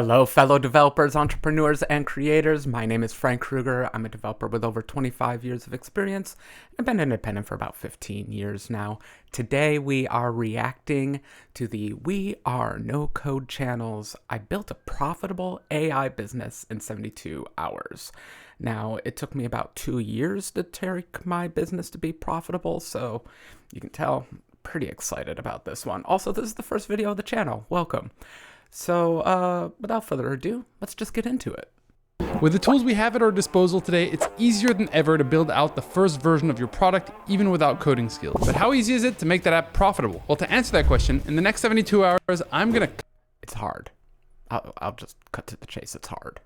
Hello, fellow developers, entrepreneurs, and creators. My name is Frank Kruger. I'm a developer with over 25 years of experience. I've been independent for about 15 years now. Today, we are reacting to the We Are No Code channels. I built a profitable AI business in 72 hours. Now, it took me about 2 years to take my business to be profitable, so you can tell I'm pretty excited about this one. Also, this is the first video of the channel. Welcome. So, without further ado, let's just get into it. With the tools we have at our disposal today, it's easier than ever to build out the first version of your product, even without coding skills. But how easy is it to make that app profitable? Well, to answer that question, in the next 72 hours, I'm gonna... It's hard. I'll just cut to the chase. It's hard.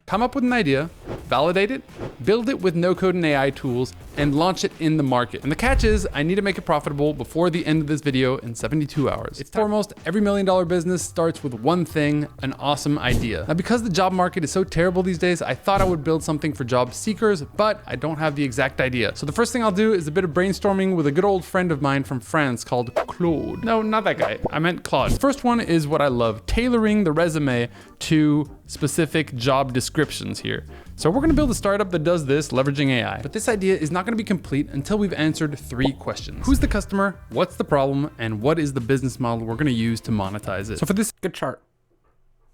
Come up with an idea, validate it, build it with no-code and AI tools, and launch it in the market. And the catch is, I need to make it profitable before the end of this video in 72 hours. It's foremost, every $1 million business starts with one thing, an awesome idea. Now, because the job market is so terrible these days, I thought I would build something for job seekers, but I don't have the exact idea. So the first thing I'll do is a bit of brainstorming with a good old friend of mine from France called Claude. No, not that guy. I meant Claude. The first one is what I love, tailoring the resume to specific job descriptions here. So we're gonna build a startup that does this, leveraging AI. But this idea is not gonna be complete until we've answered 3 questions. Who's the customer? What's the problem? And what is the business model we're gonna use to monetize it? So for this, Good chart,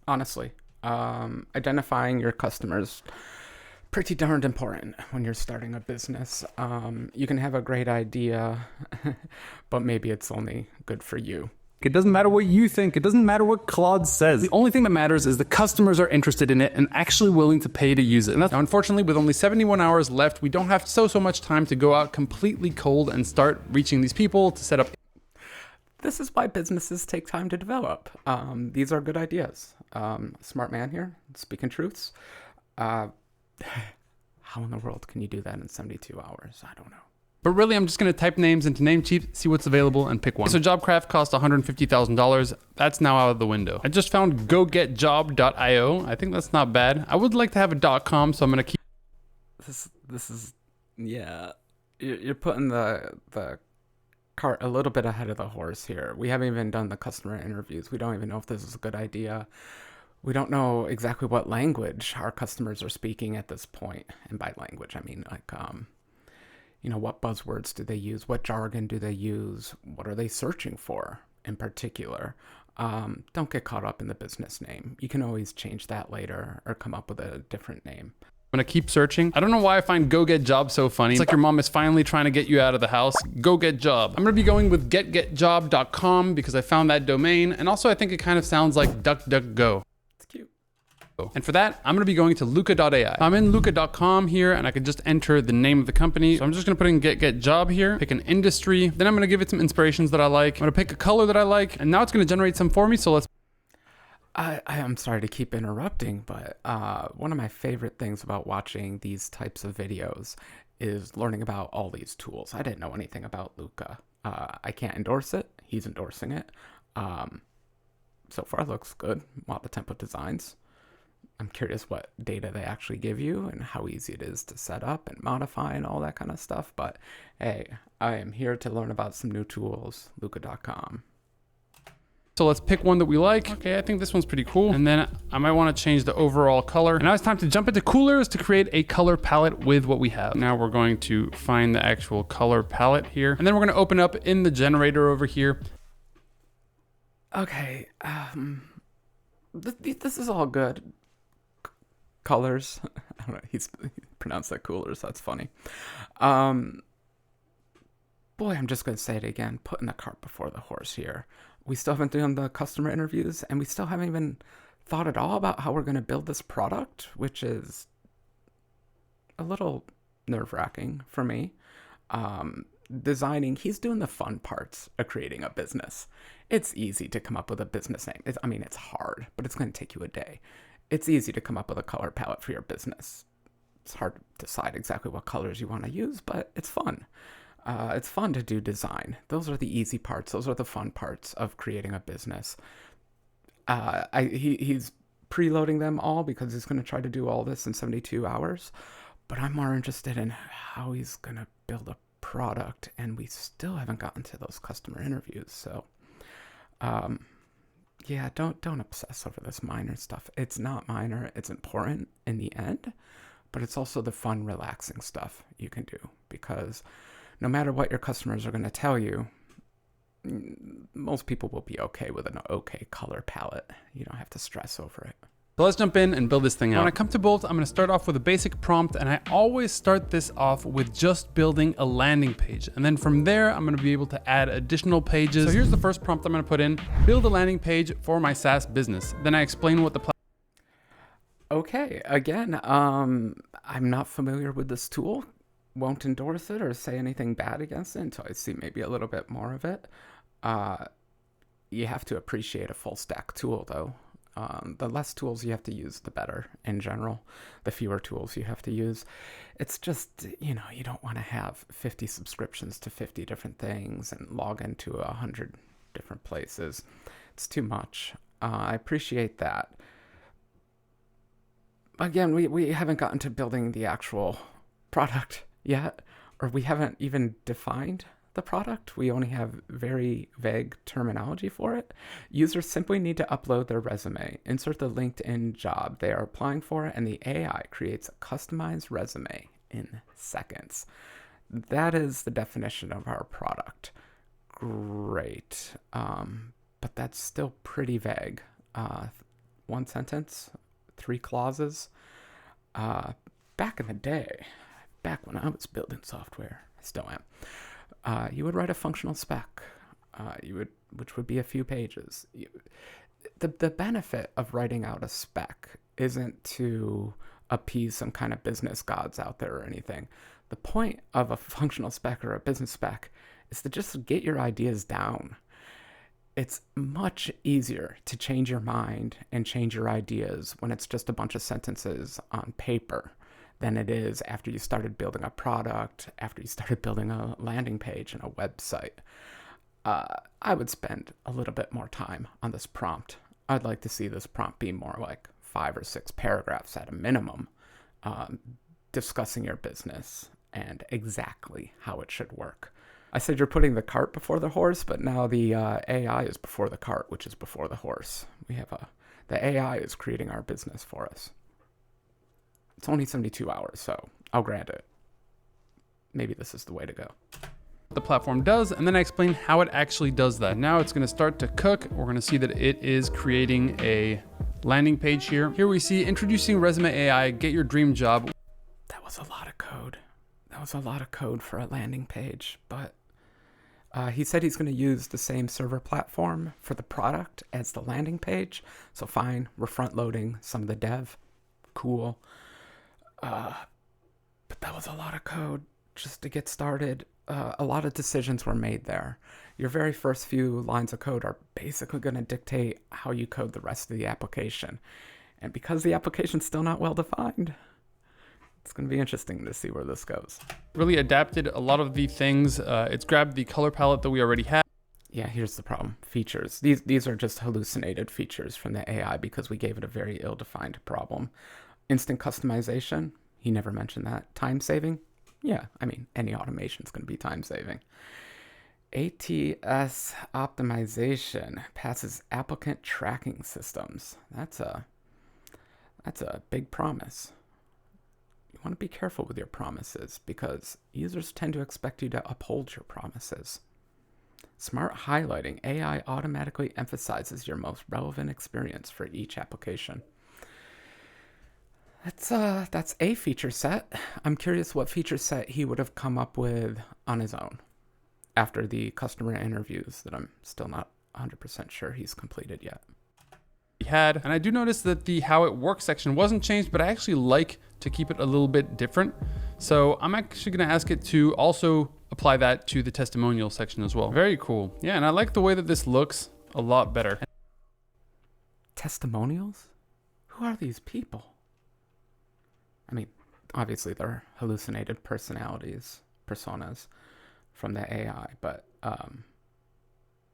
honestly. Identifying your customers, pretty darned important when you're starting a business. You can have a great idea, but maybe it's only good for you. It doesn't matter what you think. It doesn't matter what Claude says. The only thing that matters is the customers are interested in it and actually willing to pay to use it. And that's now, unfortunately, with only 71 hours left, we don't have so much time to go out completely cold and start reaching these people to set up. This is why businesses take time to develop. These are good ideas. Smart man here, speaking truths. How in the world can you do that in 72 hours? I don't know. But really, I'm just gonna type names into Namecheap, see what's available, and pick one. So Jobcraft cost $150,000. That's now out of the window. I just found gogetjob.io. I think that's not bad. I would like to have a .com, so I'm gonna keep. This is, yeah. You're putting the cart a little bit ahead of the horse here. We haven't even done the customer interviews. We don't even know if this is a good idea. We don't know exactly what language our customers are speaking at this point. And by language, I mean like, you know, what buzzwords do they use? What jargon do they use? What are they searching for in particular? Don't get caught up in the business name. You can always change that later or come up with a different name. I'm gonna keep searching. I don't know why I find Go Get Job so funny. It's like your mom is finally trying to get you out of the house. Go Get Job. I'm gonna be going with getgetjob.com because I found that domain. And also I think it kind of sounds like DuckDuckGo. And for that, I'm gonna be going to Luca.ai. I'm in Luca.com here and I can just enter the name of the company. So I'm just gonna put in get job here, pick an industry. Then I'm gonna give it some inspirations that I like. I'm gonna pick a color that I like. And now it's gonna generate some for me. So let's. I'm sorry to keep interrupting, but one of my favorite things about watching these types of videos is learning about all these tools. I didn't know anything about Luca. I can't endorse it. He's endorsing it. So far it looks good. A lot of template designs. I'm curious what data they actually give you and how easy it is to set up and modify and all that kind of stuff. But hey, I am here to learn about some new tools, Luca.com. So let's pick one that we like. Okay, I think this one's pretty cool. And then I might want to change the overall color. And now it's time to jump into coolers to create a color palette with what we have. Now we're going to find the actual color palette here. And then we're going to open up in the generator over here. Okay, this is all good. Colors. I don't know, he pronounced that coolers. That's funny. Boy, I'm just going to say it again. Putting the cart before the horse here. We still haven't done the customer interviews, and we still haven't even thought at all about how we're going to build this product, which is a little nerve-wracking for me. Designing, he's doing the fun parts of creating a business. It's easy to come up with a business name. It's hard, but it's going to take you a day. It's easy to come up with a color palette for your business. It's hard to decide exactly what colors you want to use, but it's fun. It's fun to do design. Those are the easy parts. Those are the fun parts of creating a business. He's preloading them all because he's going to try to do all this in 72 hours. But I'm more interested in how he's going to build a product, and we still haven't gotten to those customer interviews. So yeah, don't obsess over this minor stuff. It's not minor. It's important in the end, but it's also the fun, relaxing stuff you can do, because no matter what your customers are going to tell you, most people will be okay with an okay color palette. You don't have to stress over it. So let's jump in and build this thing out. When I come to build, I'm gonna start off with a basic prompt, and I always start this off with just building a landing page. And then from there, I'm gonna be able to add additional pages. So here's the first prompt I'm gonna put in: build a landing page for my SaaS business. Then I explain what the Okay, again, I'm not familiar with this tool. Won't endorse it or say anything bad against it until I see maybe a little bit more of it. You have to appreciate a full stack tool, though. The less tools you have to use, the better in general. The fewer tools you have to use. It's just, you don't want to have 50 subscriptions to 50 different things and log into 100 different places. It's too much. I appreciate that. Again, we haven't gotten to building the actual product yet, or we haven't even defined the product. We only have very vague terminology for it. Users simply need to upload their resume, insert the LinkedIn job they are applying for, and the AI creates a customized resume in seconds. That is the definition of our product. Great. But that's still pretty vague. One sentence, 3 clauses. Back in the day, back when I was building software, I still am. You would write a functional spec, which would be a few pages. The benefit of writing out a spec isn't to appease some kind of business gods out there or anything. The point of a functional spec or a business spec is to just get your ideas down. It's much easier to change your mind and change your ideas when it's just a bunch of sentences on paper than it is after you started building a product, after you started building a landing page and a website. I would spend a little bit more time on this prompt. I'd like to see this prompt be more like 5 or 6 paragraphs at a minimum, discussing your business and exactly how it should work. I said you're putting the cart before the horse, but now the AI is before the cart, which is before the horse. The AI is creating our business for us. It's only 72 hours, so I'll grant it. Maybe this is the way to go. The platform does, and then I explain how it actually does that. Now it's gonna start to cook. We're gonna see that it is creating a landing page here. Here we see introducing Resume AI, get your dream job. That was a lot of code. That was a lot of code for a landing page, but he said he's going to use the same server platform for the product as the landing page. So fine, we're front loading some of the dev. Cool. But that was a lot of code just to get started. A lot of decisions were made there. Your very first few lines of code are basically going to dictate how you code the rest of the application. And because the application's still not well defined, it's going to be interesting to see where this goes. Really adapted a lot of the things. It's grabbed the color palette that we already had. Yeah, here's the problem. Features. These are just hallucinated features from the AI because we gave it a very ill-defined problem. Instant customization. He never mentioned that. Time saving. Yeah, I mean, any automation is going to be time saving. ATS optimization passes applicant tracking systems. That's a big promise. You want to be careful with your promises because users tend to expect you to uphold your promises. Smart highlighting. AI automatically emphasizes your most relevant experience for each application. That's a feature set. I'm curious what feature set he would have come up with on his own after the customer interviews that I'm still not 100% sure he's completed yet. And I do notice that the how it works section wasn't changed, but I actually like to keep it a little bit different. So I'm actually going to ask it to also apply that to the testimonial section as well. Very cool. Yeah, and I like the way that this looks a lot better. Testimonials? Who are these people? I mean, obviously they're hallucinated personas from the AI, but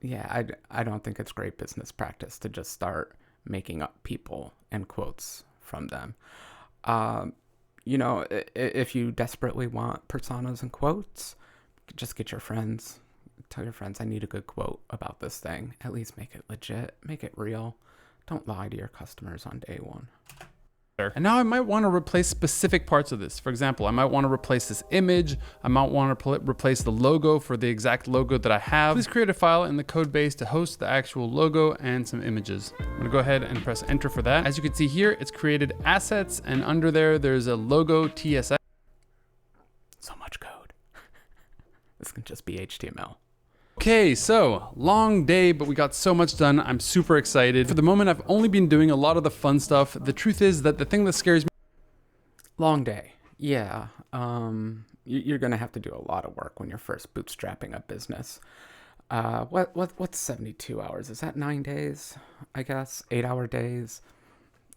yeah, I don't think it's great business practice to just start making up people and quotes from them. If you desperately want personas and quotes, just get your friends, Tell your friends, I need a good quote about this thing. At least make it legit, make it real. Don't lie to your customers on day one. And now I might want to replace specific parts of this. For example, I might want to replace this image. I might want to replace the logo for the exact logo that I have. Please create a file in the code base to host the actual logo and some images. I'm gonna go ahead and press enter for that. As you can see here, it's created assets, and under there's a logo TSX. So much code. This can just be HTML. Okay, so long day, but we got so much done. I'm super excited. For the moment, I've only been doing a lot of the fun stuff. The truth is that the thing that scares me. Long day. Yeah. You're going to have to do a lot of work when you're first bootstrapping a business. What's 72 hours? Is that 9 days? I guess 8-hour days.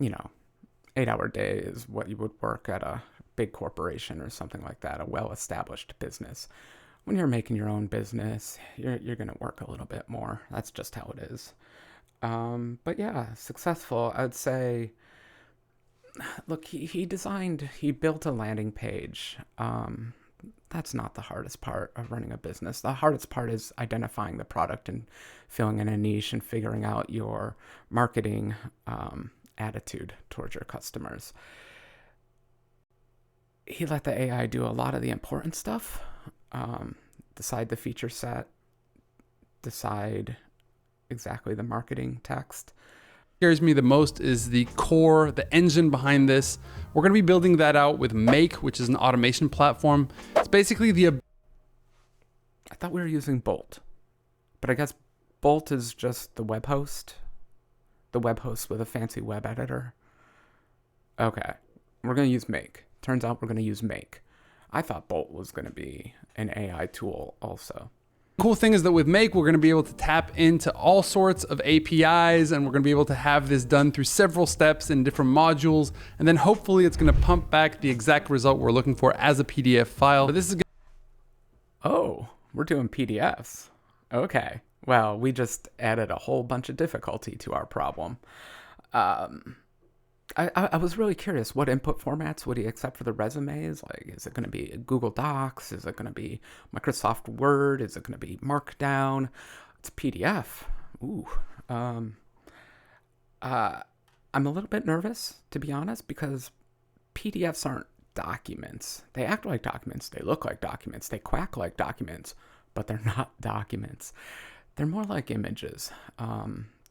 8-hour day is what you would work at a big corporation or something like that, a well-established business. When you're making your own business, you're going to work a little bit more. That's just how it is. But yeah, successful. I'd say, look, he built a landing page. That's not the hardest part of running a business. The hardest part is identifying the product and filling in a niche and figuring out your marketing attitude towards your customers. He let the AI do a lot of the important stuff. Decide the feature set, decide exactly the marketing text. What scares me the most is the core, the engine behind this. We're going to be building that out with Make, which is an automation platform. It's basically I thought we were using Bolt, but I guess Bolt is just the web host with a fancy web editor. Okay, we're going to use Make. Turns out we're going to use Make. I thought Bolt was going to be an AI tool also. Cool thing is that with Make, we're going to be able to tap into all sorts of APIs, and we're going to be able to have this done through several steps in different modules. And then hopefully it's going to pump back the exact result we're looking for as a PDF file. But this is Oh, we're doing PDFs. Okay. Well, we just added a whole bunch of difficulty to our problem. I was really curious, what input formats would he accept for the resumes? Like, is it going to be Google Docs? Is it going to be Microsoft Word? Is it going to be Markdown? It's PDF. Ooh. I'm a little bit nervous, to be honest, because PDFs aren't documents. They act like documents. They look like documents. They quack like documents, but they're not documents. They're more like images.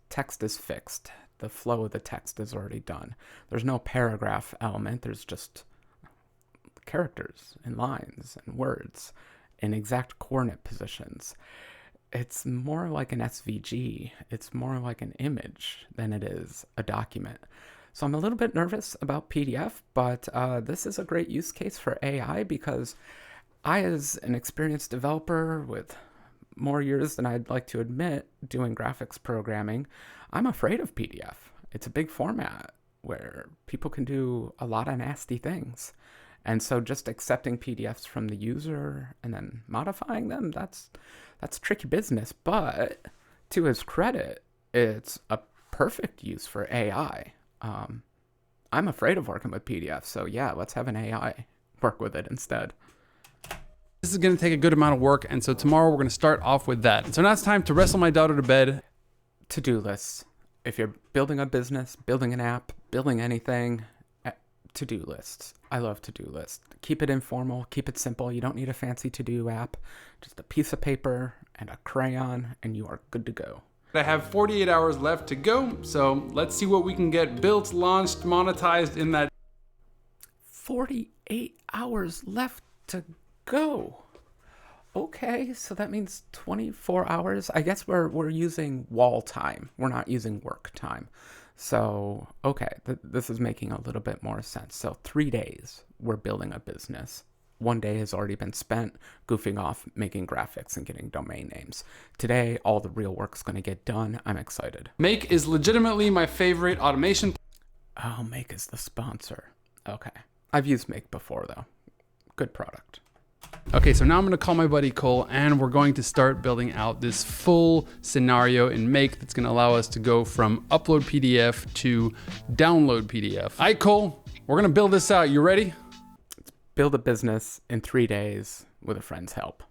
Text is fixed. The flow of the text is already done. There's no paragraph element. There's just characters and lines and words in exact coordinate positions. It's more like an SVG. It's more like an image than it is a document. So I'm a little bit nervous about PDF, but this is a great use case for AI because I, as an experienced developer with more years than I'd like to admit doing graphics programming, I'm afraid of PDF. It's a big format where people can do a lot of nasty things. And so just accepting PDFs from the user and then modifying them, that's tricky business. But to his credit, it's a perfect use for AI. I'm afraid of working with PDFs. So yeah, let's have an AI work with it instead. This is going to take a good amount of work, and so tomorrow we're going to start off with that. And so now it's time to wrestle my daughter to bed. To-do lists. If you're building a business, building an app, building anything, to-do lists. I love to-do lists. Keep it informal, keep it simple. You don't need a fancy to-do app. Just a piece of paper and a crayon, and you are good to go. I have 48 hours left to go, so let's see what we can get built, launched, monetized in that. 48 hours left to go. Okay, so that means 24 hours. I guess we're using wall time. We're not using work time. So, okay, this is making a little bit more sense. So 3 days, we're building a business. 1 day has already been spent goofing off, making graphics and getting domain names. Today, all the real work's going to get done. I'm excited. Make is legitimately my favorite automation. Oh, Make is the sponsor. Okay. I've used Make before, though. Good product. Okay, so now I'm gonna call my buddy Cole and we're going to start building out this full scenario in Make that's gonna allow us to go from upload PDF to download PDF. All right, Cole, we're gonna build this out. You ready? Build a business in 3 days with a friend's help.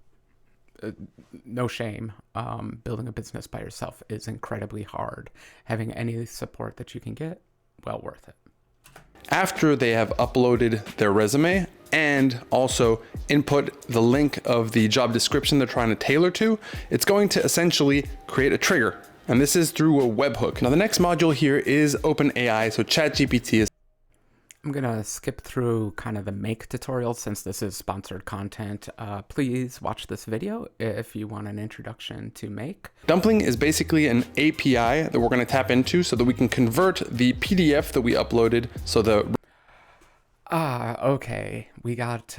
no shame. Building a business by yourself is incredibly hard. Having any support that you can get, well worth it. After they have uploaded their resume and also input the link of the job description they're trying to tailor to, it's going to essentially create a trigger. And this is through a webhook. Now the next module here is OpenAI. So ChatGPT is. I'm gonna skip through kind of the make tutorial since this is sponsored content. Please watch this video if you want an introduction to make. Dumpling is basically an API that we're gonna tap into so that we can convert the PDF that we uploaded. So okay. We got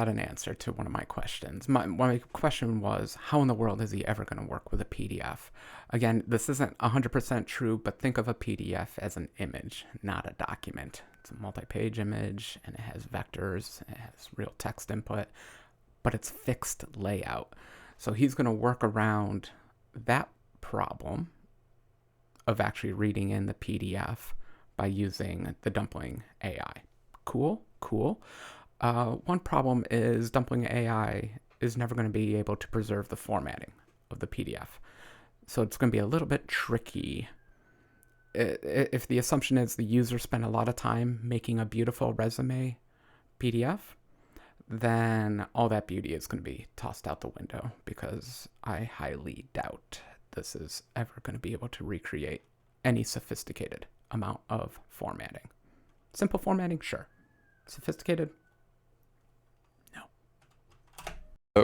an answer to one of my questions. My question was, how in the world is he ever going to work with a PDF? Again, this isn't 100% true, but think of a PDF as an image, not a document. It's a multi-page image, and it has vectors, it has real text input, but it's fixed layout. So he's going to work around that problem of actually reading in the PDF by using the Dumpling AI. Cool. One problem is Dumpling AI is never going to be able to preserve the formatting of the PDF. So it's going to be a little bit tricky. If the assumption is the user spent a lot of time making a beautiful resume PDF, then all that beauty is going to be tossed out the window, because I highly doubt this is ever going to be able to recreate any sophisticated amount of formatting. Simple formatting, sure. Sophisticated?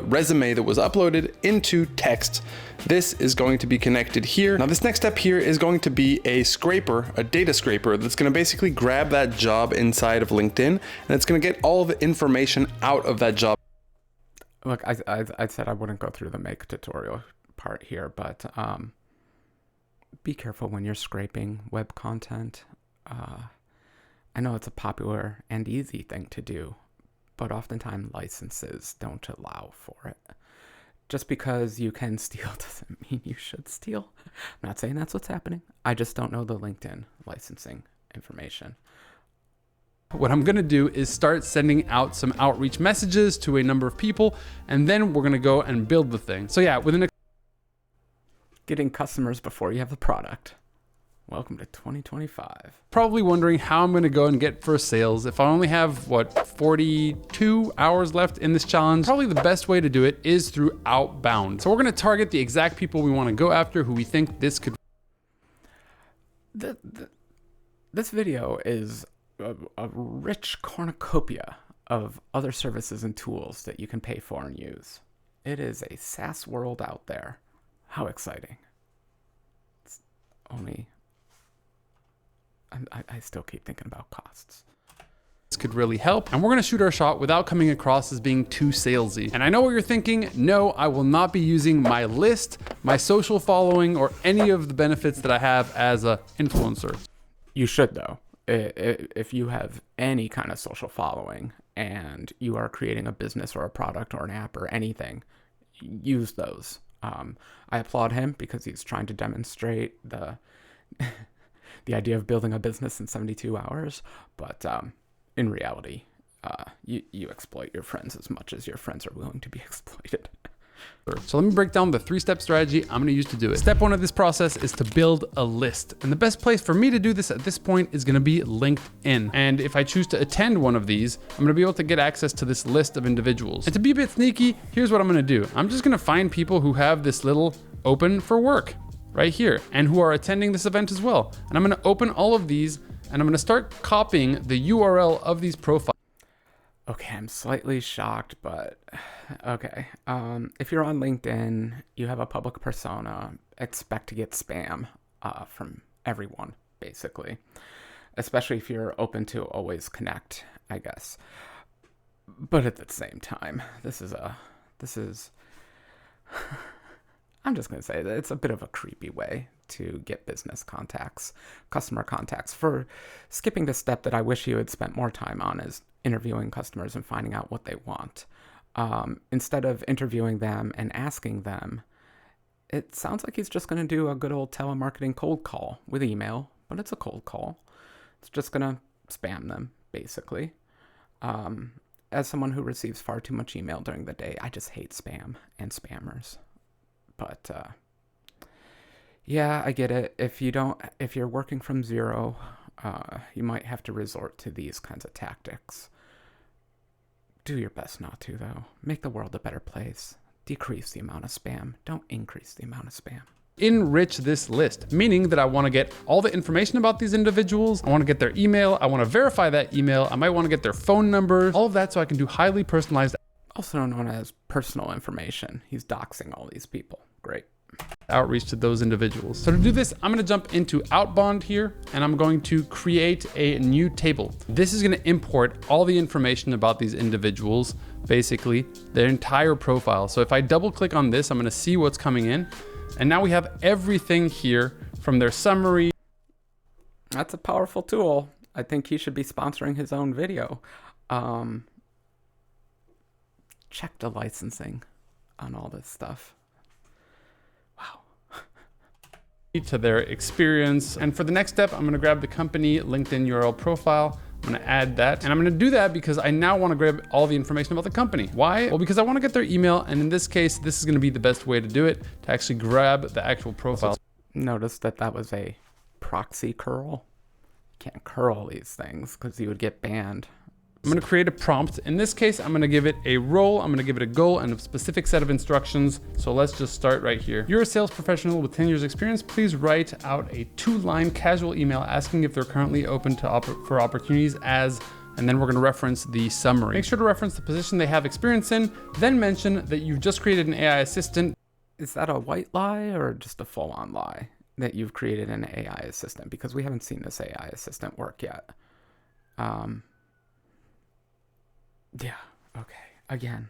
resume that was uploaded into text. This is going to be connected here. Now this next step here is going to be a scraper, a data scraper that's going to basically grab that job inside of LinkedIn, and it's going to get all the information out of that job. Look, I said I wouldn't go through the make tutorial part here, but be careful when you're scraping web content. I know it's a popular and easy thing to do, but oftentimes licenses don't allow for it. Just because you can steal doesn't mean you should steal. I'm not saying that's what's happening. I just don't know the LinkedIn licensing information. What I'm gonna do is start sending out some outreach messages to a number of people, and then we're gonna go and build the thing. So yeah, Getting customers before you have the product. Welcome to 2025. Probably wondering how I'm gonna go and get first sales. If I only have, 42 hours left in this challenge, probably the best way to do it is through outbound. So we're gonna target the exact people we wanna go after, who we think this could. This video is a rich cornucopia of other services and tools that you can pay for and use. It is a SaaS world out there. How exciting. It's only... I still keep thinking about costs. This could really help, and we're gonna shoot our shot without coming across as being too salesy. And I know what you're thinking. No, I will not be using my list, my social following, or any of the benefits that I have as an influencer. You should, though. If you have any kind of social following and you are creating a business or a product or an app or anything, use those. I applaud him because he's trying to demonstrate the idea of building a business in 72 hours. But in reality, you exploit your friends as much as your friends are willing to be exploited. So let me break down the 3-step strategy I'm gonna use to do it. Step 1 of this process is to build a list. And the best place for me to do this at this point is gonna be LinkedIn. And if I choose to attend one of these, I'm gonna be able to get access to this list of individuals. And to be a bit sneaky, here's what I'm gonna do. I'm just gonna find people who have this little open for work right here and who are attending this event as well. And I'm gonna open all of these and I'm gonna start copying the URL of these profiles. Okay, I'm slightly shocked, but okay. If you're on LinkedIn, you have a public persona, expect to get spam from everyone, basically. Especially if you're open to always connect, I guess. But at the same time, this is I'm just going to say that it's a bit of a creepy way to get business contacts, customer contacts. For skipping the step that I wish you had spent more time on is interviewing customers and finding out what they want. Instead of interviewing them and asking them, it sounds like he's just going to do a good old telemarketing cold call with email, but it's a cold call. It's just going to spam them, basically. as someone who receives far too much email during the day, I just hate spam and spammers. But yeah, I get it. If you're working from zero, you might have to resort to these kinds of tactics. Do your best not to, though. Make the world a better place. Decrease the amount of spam. Don't increase the amount of spam. Enrich this list, meaning that I want to get all the information about these individuals. I want to get their email. I want to verify that email. I might want to get their phone number, all of that so I can do highly personalized, Also known as personal information. He's doxing all these people. Great. outreach to those individuals. So to do this, I'm going to jump into Outbound here, and I'm going to create a new table. This is going to import all the information about these individuals, basically their entire profile. So if I double click on this, I'm going to see what's coming in. And now we have everything here from their summary. That's a powerful tool. I think he should be sponsoring his own video. Check the licensing on all this stuff. Wow. To their experience. And for the next step, I'm going to grab the company LinkedIn URL profile. I'm going to add that. And I'm going to do that because I now want to grab all the information about the company. Why? Well, because I want to get their email. And in this case, this is going to be the best way to do it, to actually grab the actual profile. Notice that was a proxy curl. You can't curl these things because you would get banned. I'm going to create a prompt. In this case, I'm going to give it a role, I'm going to give it a goal and a specific set of instructions. So let's just start right here. You're a sales professional with 10 years experience. Please write out a 2-line casual email asking if they're currently open to for opportunities as, and then we're going to reference the summary. Make sure to reference the position they have experience in, then mention that you've just created an AI assistant. Is that a white lie or just a full-on lie that you've created an AI assistant? Because we haven't seen this AI assistant work yet. Yeah, okay. Again,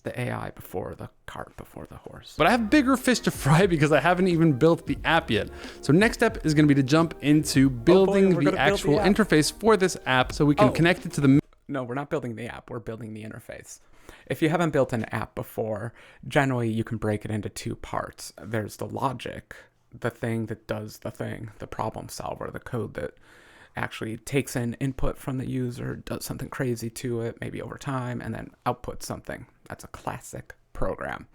the AI before the cart before the horse. But I have bigger fish to fry because I haven't even built the app yet. So next step is going to be to jump into building the actual interface for this app so we can connect it to the... No, we're not building the app. We're building the interface. If you haven't built an app before, generally you can break it into 2 parts. There's the logic, the thing that does the thing, the problem solver, the code that actually takes in input from the user, does something crazy to it, maybe over time, and then outputs something. That's a classic program.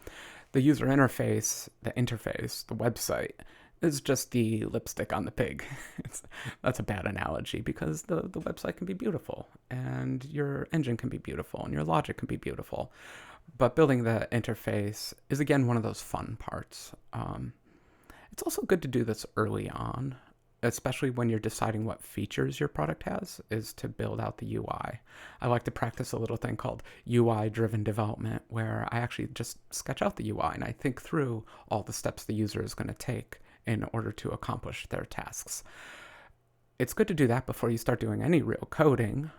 The user interface, the website, is just the lipstick on the pig. That's a bad analogy because the website can be beautiful, and your engine can be beautiful, and your logic can be beautiful. But building the interface is, again, one of those fun parts. It's also good to do this early on, especially when you're deciding what features your product has, is to build out the UI. I like to practice a little thing called UI-driven development, where I actually just sketch out the UI and I think through all the steps the user is going to take in order to accomplish their tasks. It's good to do that before you start doing any real coding,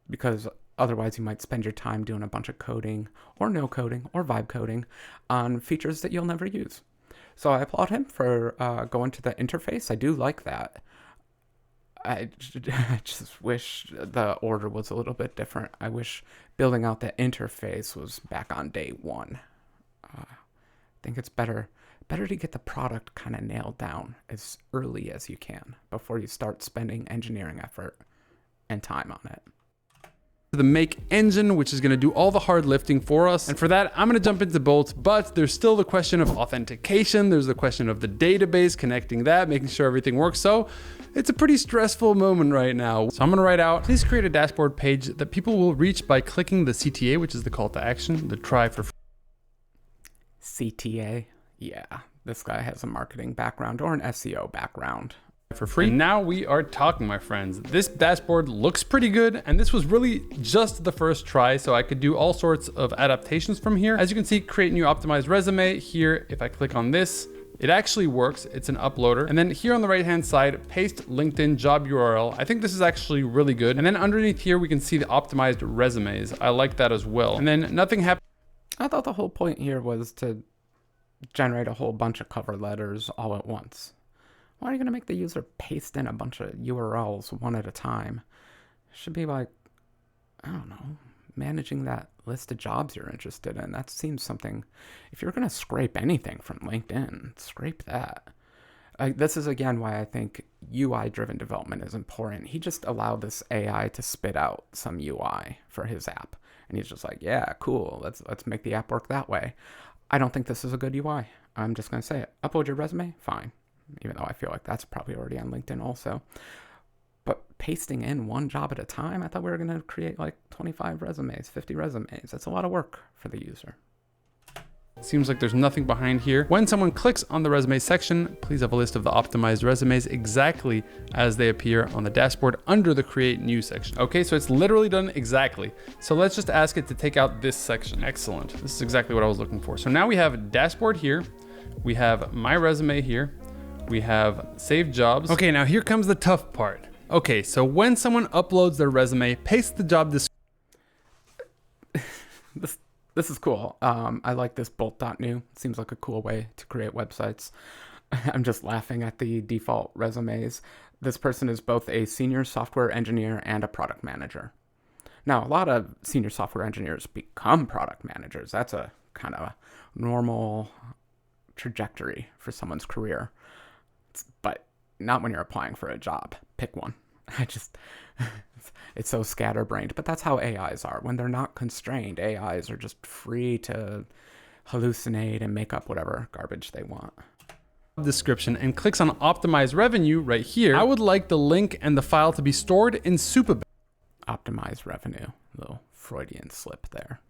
because otherwise you might spend your time doing a bunch of coding or no coding or vibe coding on features that you'll never use. So I applaud him for going to the interface. I do like that. I just wish the order was a little bit different. I wish building out the interface was back on day 1. I think it's better to get the product kind of nailed down as early as you can before you start spending engineering effort and time on it. The make engine, which is going to do all the hard lifting for us. And for that, I'm going to jump into Bolt, but there's still the question of authentication. There's the question of the database, connecting that, making sure everything works. So it's a pretty stressful moment right now. So I'm going to write out, please create a dashboard page that people will reach by clicking the CTA, which is the call to action, the try for free. CTA? Yeah, this guy has a marketing background or an SEO background. For free. And now we are talking, my friends. This dashboard looks pretty good, and this was really just the first try, so I could do all sorts of adaptations from here. As you can see, create new optimized resume. Here, if I click on this, it actually works. It's an uploader. And then here on the right-hand side, paste LinkedIn job URL. I think this is actually really good. And then underneath here, we can see the optimized resumes. I like that as well. And then nothing happened. I thought the whole point here was to generate a whole bunch of cover letters all at once. Why are you going to make the user paste in a bunch of URLs one at a time? It should be like, I don't know, managing that list of jobs you're interested in. That seems something, if you're going to scrape anything from LinkedIn, scrape that. This is again why I think UI-driven development is important. He just allowed this AI to spit out some UI for his app, and he's just like, yeah, cool, let's make the app work that way. I don't think this is a good UI. I'm just gonna say it. Upload your resume, fine. Even though I feel like that's probably already on LinkedIn also. But pasting in one job at a time, I thought we were gonna create like 25 resumes, 50 resumes. That's a lot of work for the user. Seems like there's nothing behind here. When someone clicks on the resume section, please have a list of the optimized resumes exactly as they appear on the dashboard under the create new section. Okay, so it's literally done exactly. So let's just ask it to take out this section. Excellent. This is exactly what I was looking for. So now we have dashboard here. We have my resume here. We have saved jobs. Okay, now here comes the tough part. Okay, so when someone uploads their resume, paste the job description. This is cool. I like this bolt.new. Seems like a cool way to create websites. I'm just laughing at the default resumes. This person is both a senior software engineer and a product manager. Now, a lot of senior software engineers become product managers. That's a kind of normal trajectory for someone's career. But not when you're applying for a job. Pick one. It's so scatterbrained, but that's how AIs are. When they're not constrained, AIs are just free to hallucinate and make up whatever garbage they want. Description and clicks on optimize revenue right here. I would like the link and the file to be stored in Supabase. Optimize revenue, little Freudian slip there.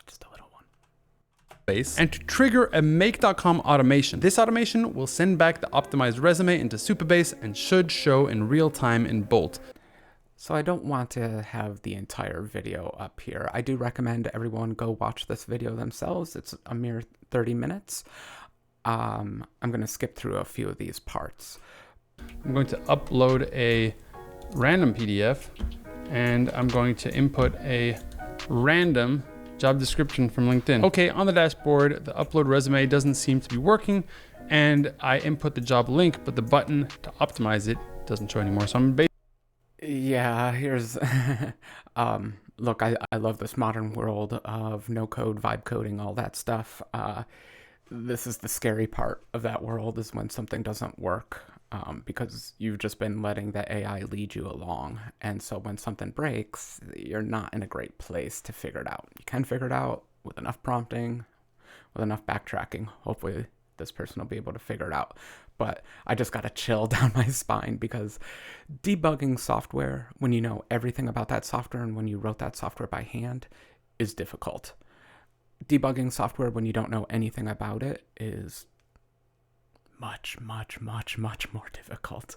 Just a little one. And to trigger a make.com automation. This automation will send back the optimized resume into Supabase and should show in real time in Bolt. So I don't want to have the entire video up here. I do recommend everyone go watch this video themselves. It's a mere 30 minutes. I'm going to skip through a few of these parts. I'm going to upload a random PDF and I'm going to input a random job description from LinkedIn. Okay, on the dashboard, the upload resume doesn't seem to be working and I input the job link, but the button to optimize it doesn't show anymore. So I'm basically yeah, here's look, I love this modern world of no code, vibe coding, all that stuff. This is the scary part of that world, is when something doesn't work, because you've just been letting the AI lead you along. And so when something breaks, you're not in a great place to figure it out. You can figure it out with enough prompting, with enough backtracking. Hopefully this person will be able to figure it out. But I just got a chill down my spine, because debugging software when you know everything about that software and when you wrote that software by hand is difficult. Debugging software when you don't know anything about it is much, much, much, much more difficult.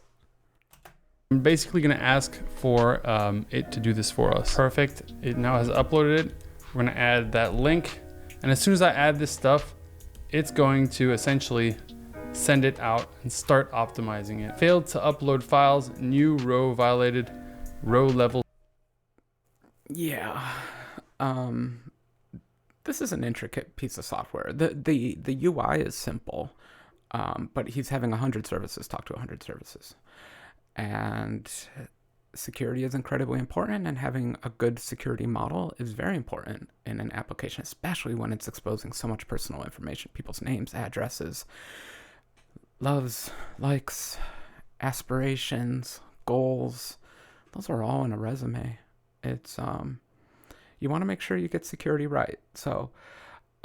I'm basically going to ask for it to do this for us. Perfect. It now has uploaded it. We're going to add that link. And as soon as I add this stuff, it's going to essentially send it out and start optimizing it. Failed to upload files, new row violated, row level. Yeah. This is an intricate piece of software. The UI is simple, but he's having 100 services talk to 100 services. And security is incredibly important, and having a good security model is very important in an application, especially when it's exposing so much personal information, people's names, addresses, loves, likes, aspirations, goals. Those are all in a resume. It's you want to make sure you get security right. So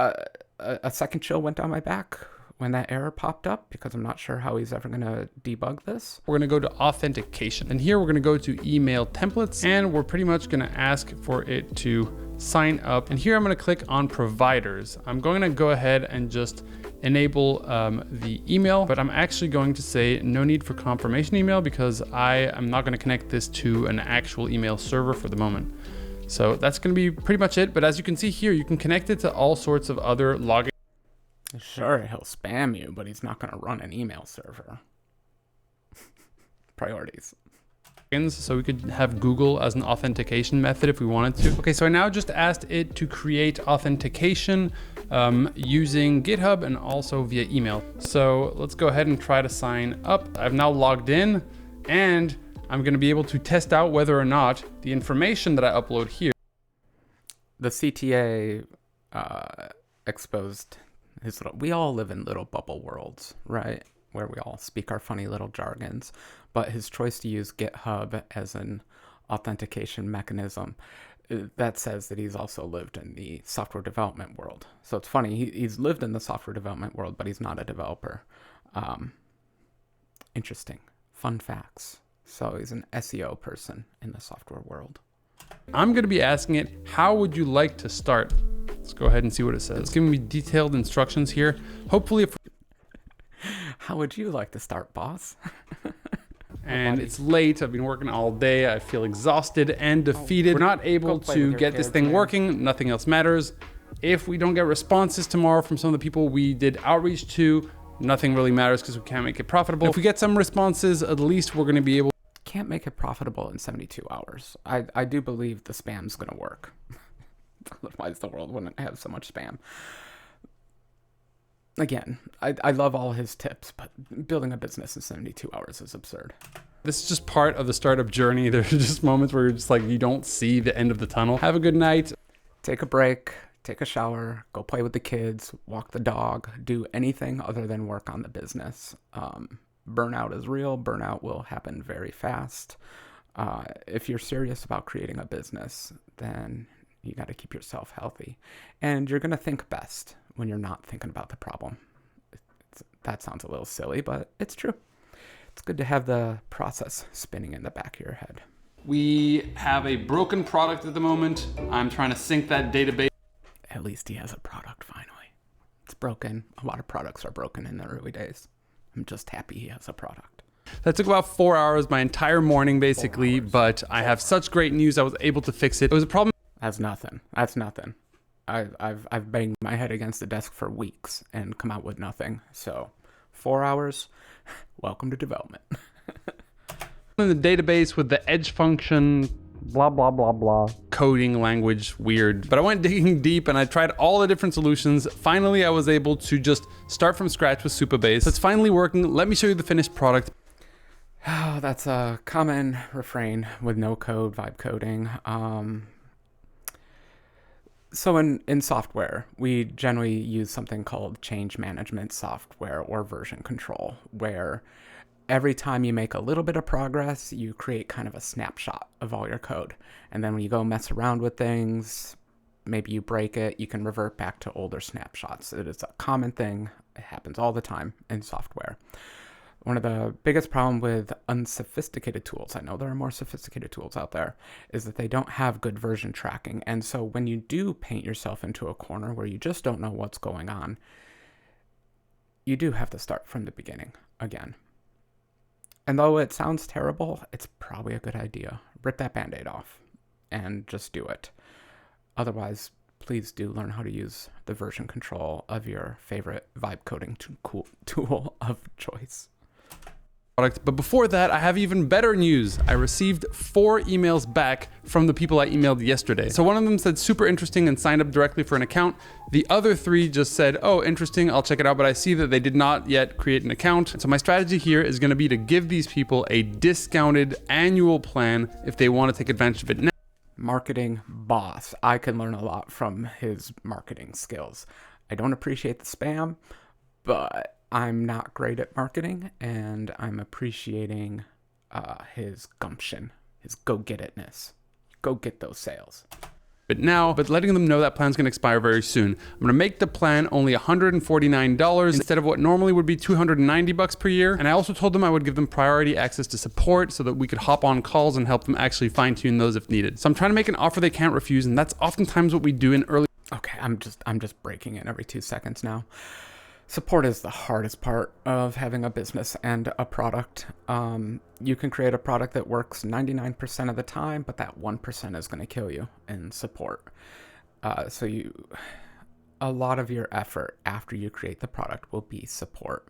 a second chill went down my back when that error popped up, because I'm not sure how he's ever going to debug this. We're going to go to authentication, and here we're going to go to email templates, and we're pretty much going to ask for it to sign up. And here I'm going to click on providers. I'm going to go ahead and just enable the email, but I'm actually going to say no need for confirmation email, because I am not going to connect this to an actual email server for the moment. So that's going to be pretty much it. But as you can see here, you can connect it to all sorts of other login. Sure, he'll spam you, but he's not going to run an email server. Priorities. So we could have Google as an authentication method if we wanted to. Okay, so I now just asked it to create authentication using GitHub and also via email. So let's go ahead and try to sign up. I've now logged in, and I'm going to be able to test out whether or not the information that I upload here. The CTA exposed his little. We all live in little bubble worlds, right? where we all speak our funny little jargons, but his choice to use GitHub as an authentication mechanism, that says that he's also lived in the software development world. So it's funny, he's lived in the software development world, but he's not a developer. Interesting. Fun facts. So he's an SEO person in the software world. I'm going to be asking it, how would you like to start? Let's go ahead and see what it says. It's giving me detailed instructions here. Hopefully, if How would you like to start, boss? and it's late. I've been working all day. I feel exhausted and defeated. We're not able to get this thing working. Nothing else matters. If we don't get responses tomorrow from some of the people we did outreach to, nothing really matters because we can't make it profitable. If we get some responses, at least we're going to be able. Can't make it profitable in 72 hours. I do believe the spam's going to work. Otherwise, the world wouldn't have so much spam. Again, I love all his tips, but building a business in 72 hours is absurd. This is just part of the startup journey. There's just moments where you're just like, you don't see the end of the tunnel. Have a good night. Take a break, take a shower, go play with the kids, walk the dog, do anything other than work on the business. Burnout is real. Burnout will happen very fast. If you're serious about creating a business, then you got to keep yourself healthy. And you're going to think best when you're not thinking about the problem. That sounds a little silly, but it's true. It's good to have the process spinning in the back of your head. We have a broken product at the moment. I'm trying to sync that database. At least he has a product finally. It's broken. A lot of products are broken in the early days. I'm just happy he has a product. That took about 4 hours, my entire morning basically, but I have such great news. I was able to fix it. It was a problem. That's nothing. That's nothing. I've banged my head against the desk for weeks and come out with nothing. So 4 hours, welcome to development. In the database with the edge function, blah, blah, blah, blah. Coding language, weird. But I went digging deep and I tried all the different solutions. Finally, I was able to just start from scratch with Supabase. So it's finally working. Let me show you the finished product. Oh, that's a common refrain with no code, vibe coding. So in software, we generally use something called change management software or version control, where every time you make a little bit of progress, you create kind of a snapshot of all your code. And then when you go mess around with things, maybe you break it, you can revert back to older snapshots. It is a common thing. It happens all the time in software. One of the biggest problems with unsophisticated tools, I know there are more sophisticated tools out there, is that they don't have good version tracking. And so when you do paint yourself into a corner where you just don't know what's going on, you do have to start from the beginning again. And though it sounds terrible, it's probably a good idea. Rip that Band-Aid off and just do it. Otherwise, please do learn how to use the version control of your favorite vibe coding tool of choice. But before that, I have even better news. I received 4 emails back from the people I emailed yesterday. So one of them said super interesting and signed up directly for an account. The other 3 just said, oh, interesting, I'll check it out, but I see that they did not yet create an account. And so my strategy here is gonna be to give these people a discounted annual plan if they wanna take advantage of it now. Marketing boss. I can learn a lot from his marketing skills. I don't appreciate the spam, but I'm not great at marketing, and I'm appreciating his gumption, his go-get-itness. Go get those sales. But letting them know that plan's gonna expire very soon. I'm gonna make the plan only $149 instead of what normally would be $290 per year. And I also told them I would give them priority access to support so that we could hop on calls and help them actually fine tune those if needed. So I'm trying to make an offer they can't refuse, and that's oftentimes what we do in early. Okay, I'm just breaking in every 2 seconds now. Support is the hardest part of having a business and a product. You can create a product that works 99% of the time, but that 1% is going to kill you in support. A lot of your effort after you create the product will be support.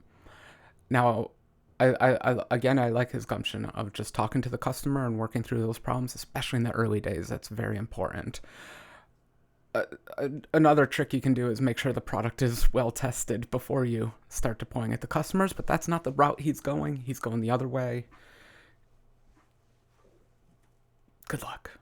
Now, I like his gumption of just talking to the customer and working through those problems, especially in the early days. That's very important. Another trick you can do is make sure the product is well tested before you start deploying it to customers, but that's not the route he's going. He's going the other way. Good luck.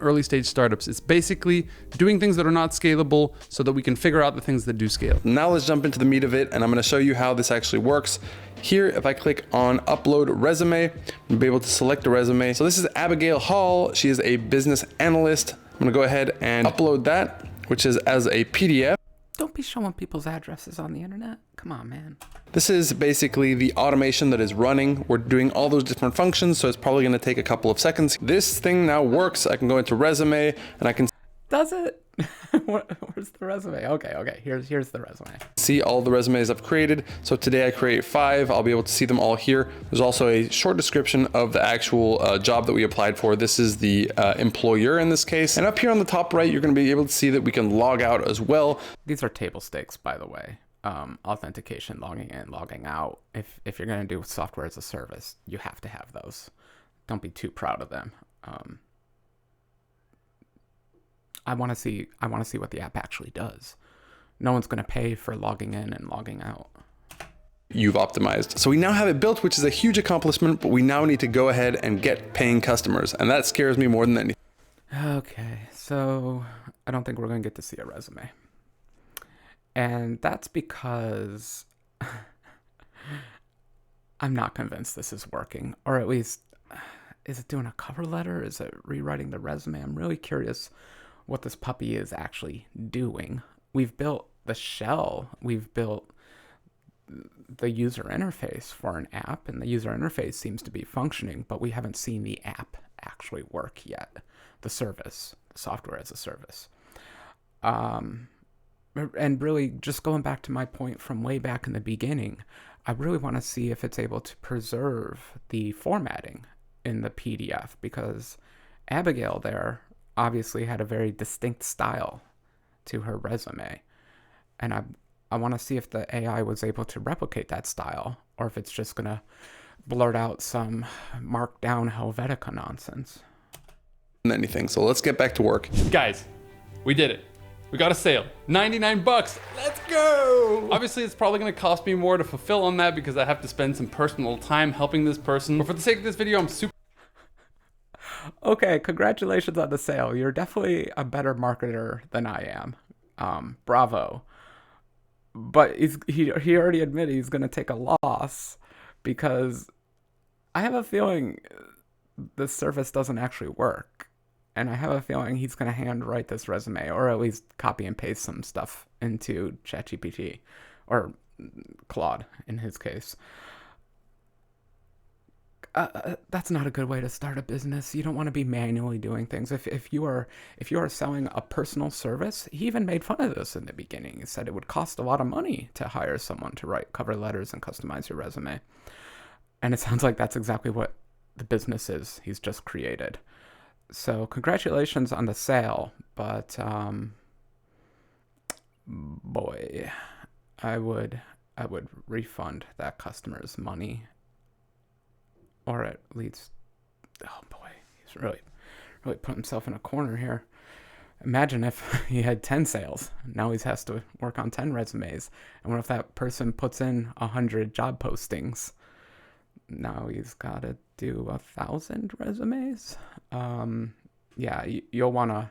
early stage startups. It's basically doing things that are not scalable so that we can figure out the things that do scale. Now let's jump into the meat of it, and I'm going to show you how this actually works. Here, if I click on upload resume, I'll be able to select a resume. So this is Abigail Hall. She is a business analyst. I'm going to go ahead and upload that, which is as a PDF. Don't be showing people's addresses on the internet. Come on, man. This is basically the automation that is running. We're doing all those different functions, so it's probably going to take a couple of seconds. This thing now works. I can go into resume and I can Does it? Where's the resume? Okay. Here's the resume. see all the resumes I've created. So today I create 5. I'll be able to see them all here. There's also a short description of the actual job that we applied for. This is the employer in this case. And up here on the top right, you're going to be able to see that we can log out as well. These are table stakes, by the way. Authentication, logging in, logging out. If you're going to do software as a service, you have to have those. Don't be too proud of them. I want to see what the app actually does. No one's going to pay for logging in and logging out. You've optimized. So we now have it built, which is a huge accomplishment, but we now need to go ahead and get paying customers. And that scares me more than anything. Okay, so I don't think we're going to get to see a resume. And that's because I'm not convinced this is working. Or at least, is it doing a cover letter? Is it rewriting the resume? I'm really curious what this puppy is actually doing. We've built the shell. We've built the user interface for an app, and the user interface seems to be functioning, but we haven't seen the app actually work yet. The service, the software as a service. And really, just going back to my point from way back in the beginning, I really want to see if it's able to preserve the formatting in the PDF, because Abigail there obviously had a very distinct style to her resume. And I want to see if the AI was able to replicate that style, or if it's just going to blurt out some markdown Helvetica nonsense. Anything. So let's get back to work. Guys, we did it. We got a sale, 99 bucks. Let's go. Obviously, it's probably gonna cost me more to fulfill on that because I have to spend some personal time helping this person. But for the sake of this video, I'm super Okay, congratulations on the sale. You're definitely a better marketer than I am. Bravo. But he already admitted he's going to take a loss, because I have a feeling this service doesn't actually work. And I have a feeling he's going to handwrite this resume, or at least copy and paste some stuff into ChatGPT, or Claude in his case. That's not a good way to start a business. You don't want to be manually doing things. If you are selling a personal service, he even made fun of this in the beginning. He said it would cost a lot of money to hire someone to write cover letters and customize your resume. And it sounds like that's exactly what the business is he's just created. So congratulations on the sale, but boy, I would refund that customer's money. Or at least, oh boy, he's really put himself in a corner here. Imagine if he had 10 sales. Now he has to work on 10 resumes. And what if that person puts in 100 job postings? Now he's got to do 1,000 resumes. Yeah, you'll wanna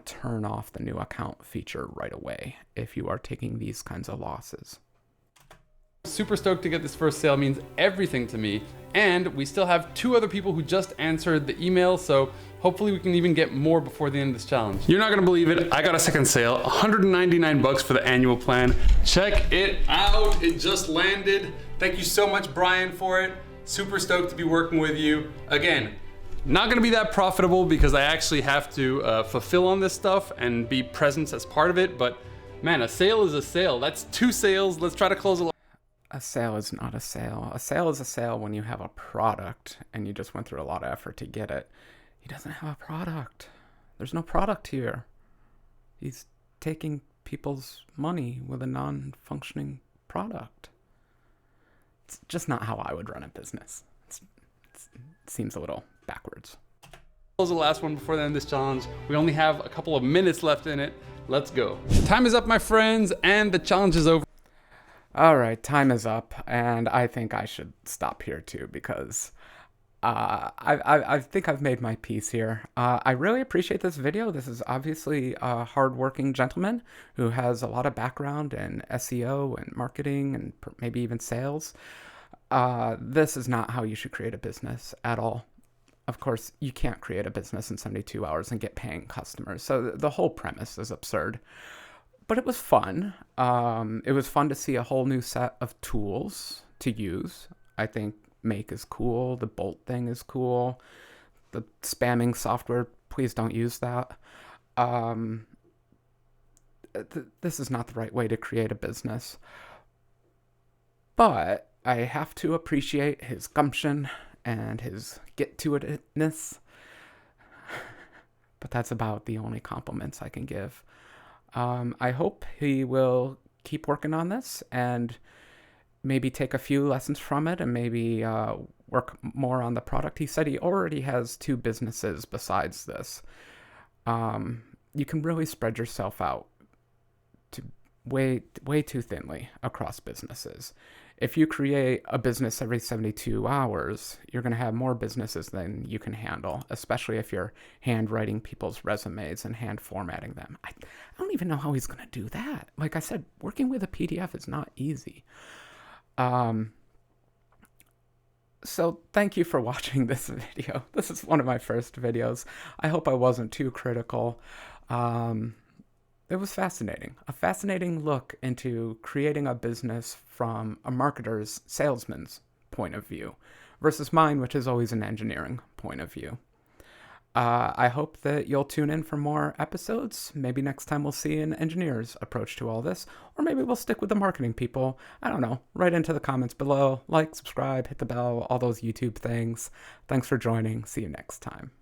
turn off the new account feature right away if you are taking these kinds of losses. super stoked to get this first sale. It means everything to me. And we still have 2 other people who just answered the email, so hopefully we can even get more before the end of this challenge. You're not gonna believe it. I got a second sale, 199 bucks for the annual plan. Check it out. It just landed. Thank you so much, Brian, for it. Super stoked to be working with you. Again, not gonna be that profitable because I actually have to fulfill on this stuff and be present as part of it, but man, a sale is a sale. That's 2 sales. Let's try to close a lot. A sale is not a sale. A sale is a sale when you have a product and you just went through a lot of effort to get it. He doesn't have a product. There's no product here. He's taking people's money with a non-functioning product. It's just not how I would run a business. It seems a little backwards. Close the last one before the end of this challenge. We only have a couple of minutes left in it. Let's go. Time is up, my friends, and the challenge is over. All right, time is up, and I think I should stop here too, because I think I've made my piece here. I really appreciate this video. This is obviously a hardworking gentleman who has a lot of background in SEO and marketing and maybe even sales. This is not how you should create a business at all. Of course, you can't create a business in 72 hours and get paying customers. So the whole premise is absurd. But it was fun. It was fun to see a whole new set of tools to use. I think Make is cool. The Bolt thing is cool. The spamming software, please don't use that. This is not the right way to create a business. But I have to appreciate his gumption and his get-to-itness. But that's about the only compliments I can give. I hope he will keep working on this and maybe take a few lessons from it and maybe work more on the product. He said he already has 2 businesses besides this. You can really spread yourself out to way too thinly across businesses. If you create a business every 72 hours, you're going to have more businesses than you can handle, especially if you're handwriting people's resumes and hand formatting them. I don't even know how he's going to do that. Like I said, working with a PDF is not easy. So thank you for watching this video. This is one of my first videos. I hope I wasn't too critical. It was fascinating. A fascinating look into creating a business from a marketer's, salesman's point of view versus mine, which is always an engineering point of view. I hope that you'll tune in for more episodes. Maybe next time we'll see an engineer's approach to all this, or maybe we'll stick with the marketing people. I don't know. Write into the comments below. Like, subscribe, hit the bell, all those YouTube things. Thanks for joining. See you next time.